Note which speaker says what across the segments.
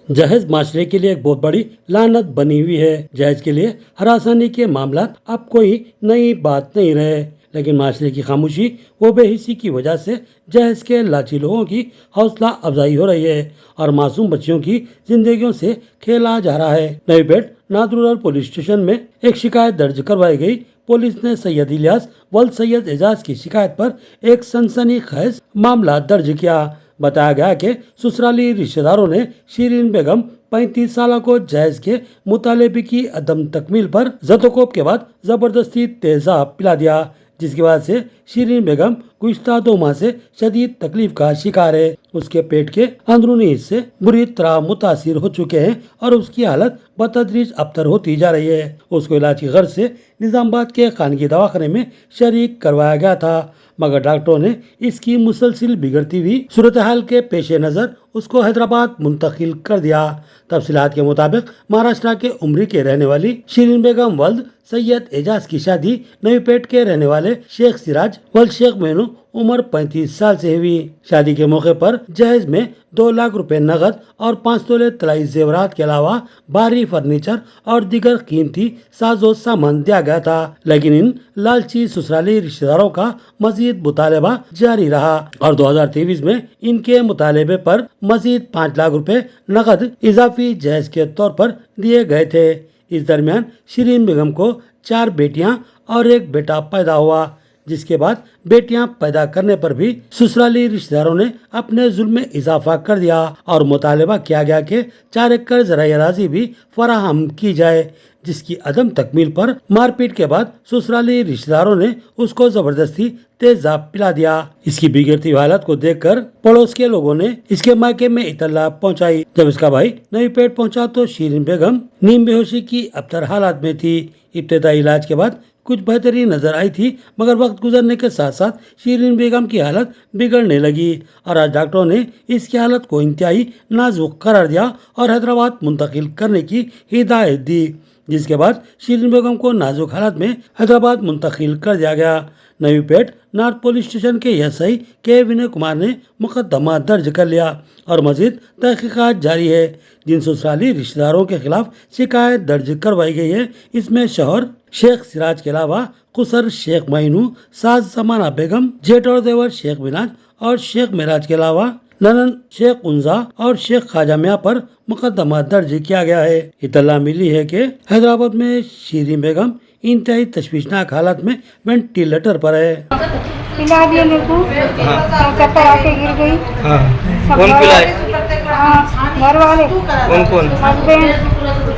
Speaker 1: जहेज माशरे के लिए एक बहुत बड़ी लानत बनी हुई है। जहेज के लिए हरासानी के मामला अब कोई नई बात नहीं रहे, लेकिन माशरे की खामोशी वो बेहिसी की वजह से जहेज के लाची लोगों की हौसला अफजाई हो रही है और मासूम बच्चियों की जिंदगियों से खेला जा रहा है। नवीपेट नादरुल पुलिस स्टेशन में एक शिकायत दर्ज करवाई गई। पुलिस ने सैयद इलियास वल्द सैयद एजाज की शिकायत पर एक सनसनीखेज मामला दर्ज किया। बताया गया कि ससुराली रिश्तेदारों ने शिरीन बेगम 35 साल को जहेज के मुतालिबे की अदम तकमील पर जतोकोब के बाद जबरदस्ती तेजाब पिला दिया, जिसकी वजह से शिरीन बेगम गुज़िश्ता 2 माह से शदीद तकलीफ का शिकार है। उसके पेट के अंदरूनी हिस्से बुरी तरह मुतासिर हो चुके हैं और उसकी हालत बतदरीज अबतर होती जा रही है। उसको इलाज की गर्ज से निजामाबाद के खानगी दवाखाने में शरीक करवाया गया था, मगर डॉक्टरों ने इसकी मुसलसिल बिगड़ती हुई सूरत हाल के पेश नज़र उसको हैदराबाद मुंतकिल कर दिया। तफसीलात के मुताबिक महाराष्ट्र के उमरी के रहने वाली शिरीन बेगम वल्द सैयद एजाज की शादी नवीपेट के रहने वाले शेख सिराज वल्द शेख मेनू उम्र 35 साल से हुई। शादी के मौके पर जहेज में 2 लाख रुपए नगद और 5 तोले तलाई जेवरात के अलावा भारी फर्नीचर और दीगर कीमती साजो सामान दिया गया था, लेकिन इन लालची ससुराली रिश्तेदारों का मजीद मुतालबा जारी रहा और 2023 में इनके मुतालबे पर मजीद 5 लाख रुपए नगद इजाफी जहेज के तौर पर दिए गए थे। इस दरमियान शिरीन बेगम को 4 बेटियां और 1 बेटा पैदा हुआ, जिसके बाद बेटियां पैदा करने पर भी ससुराली रिश्तेदारों ने अपने जुल्म में इजाफा कर दिया और मुतालबा किया गया कि 4 एकड़ ज़राई अराज़ी भी फराहम की जाए, जिसकी अदम तकमील पर मारपीट के बाद ससुराली रिश्तेदारों ने उसको जबरदस्ती तेजाब पिला दिया। इसकी बिगड़ती हालत को देखकर पड़ोस के लोगों ने इसके मायके में इतला पहुंचाई। जब इसका भाई नवीपेट पहुंचा तो शिरीन बेगम नीम बेहोशी की अबतर हालत में थी। इब्तदाई इलाज के बाद कुछ बेहतरी नजर आई थी, मगर वक्त गुजरने के साथ साथ शिरीन बेगम की हालत बिगड़ने लगी और आज डॉक्टरों ने इसकी हालत को इंतहाई नाजुक करार दिया और हैदराबाद मुंतकिल करने की हिदायत दी, जिसके बाद शिरीन बेगम को नाजुक हालत में हैदराबाद मुंतकिल कर दिया गया। नवीपेट नॉर्थ पुलिस स्टेशन के एसआई के विनय कुमार ने मुकदमा दर्ज कर लिया और मजीद तहकीकात जारी है। जिन ससुराली रिश्तेदारों के खिलाफ शिकायत दर्ज करवाई गई है, इसमें शौहर शेख सिराज के अलावा खुसर शेख मैनू, साज समाना बेगम, जेठ और देवर शेख मिनाज और शेख मिराज के अलावा ननन शेख उन्जा और शेख खाजा मियां पर मुकदमा दर्ज किया गया है। इतला मिली है कि हैदराबाद में शिरीन बेगम इंतहाई तशवीशनाक हालत में वेंटिलेटर पर है।
Speaker 2: पिला दिए मेरे को, चक्कर आके गिर गई।
Speaker 3: कौन पिलाए?
Speaker 2: घर वाले।
Speaker 3: कौन?
Speaker 2: हस्बैंड,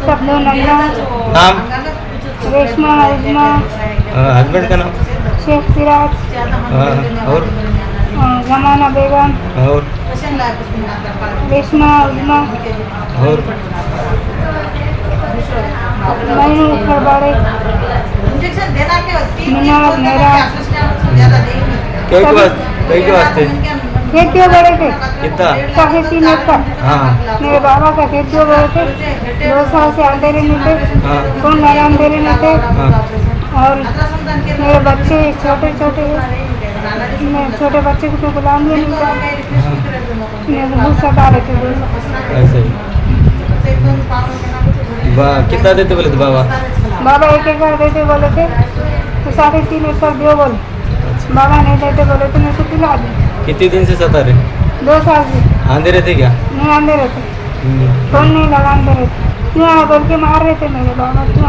Speaker 2: सब लोग।
Speaker 3: नाम?
Speaker 2: रेशमा, उजमा।
Speaker 3: हस्बैंड का नाम?
Speaker 2: शेख सिराज।
Speaker 3: और
Speaker 2: जमाना बेगम।
Speaker 3: और
Speaker 2: रेशमा, उजमा।
Speaker 3: और
Speaker 2: मैनू खरबाड़े। मीनाज मेरा।
Speaker 3: कई के वास्ते?
Speaker 2: खेतियों बड़े थे
Speaker 3: कितना?
Speaker 2: 3.5 एकड़।
Speaker 3: हाँ।
Speaker 2: मेरे बाबा का खेतियों बड़े थे। 2 साल से अंधेरे में थे।
Speaker 3: हाँ।
Speaker 2: कौन मेरे अंधेरे में थे।
Speaker 3: हाँ।
Speaker 2: और मेरे बच्चे छोटे छोटे, मैं छोटे बच्चे को तो गुलाम नहीं मैं बहुत सता रहे थे।
Speaker 3: ऐसे ही। कितना देते बोले थे बाबा?
Speaker 2: बाबा 1 एकड़ देते बोले थे, तो 3.5 एकड़ दियो बोले। बाबा नहीं देते बोले तो मैं तो पिला दी।
Speaker 3: कितने दिन से सता रहे?
Speaker 2: 2 साल से।
Speaker 3: अंधेरे थे क्या?
Speaker 2: नहीं अंधेरे थे, फोन नहीं लगा अंधेरे थे। क्यों बोल के मार रहे थे मेरे बाबा, क्यों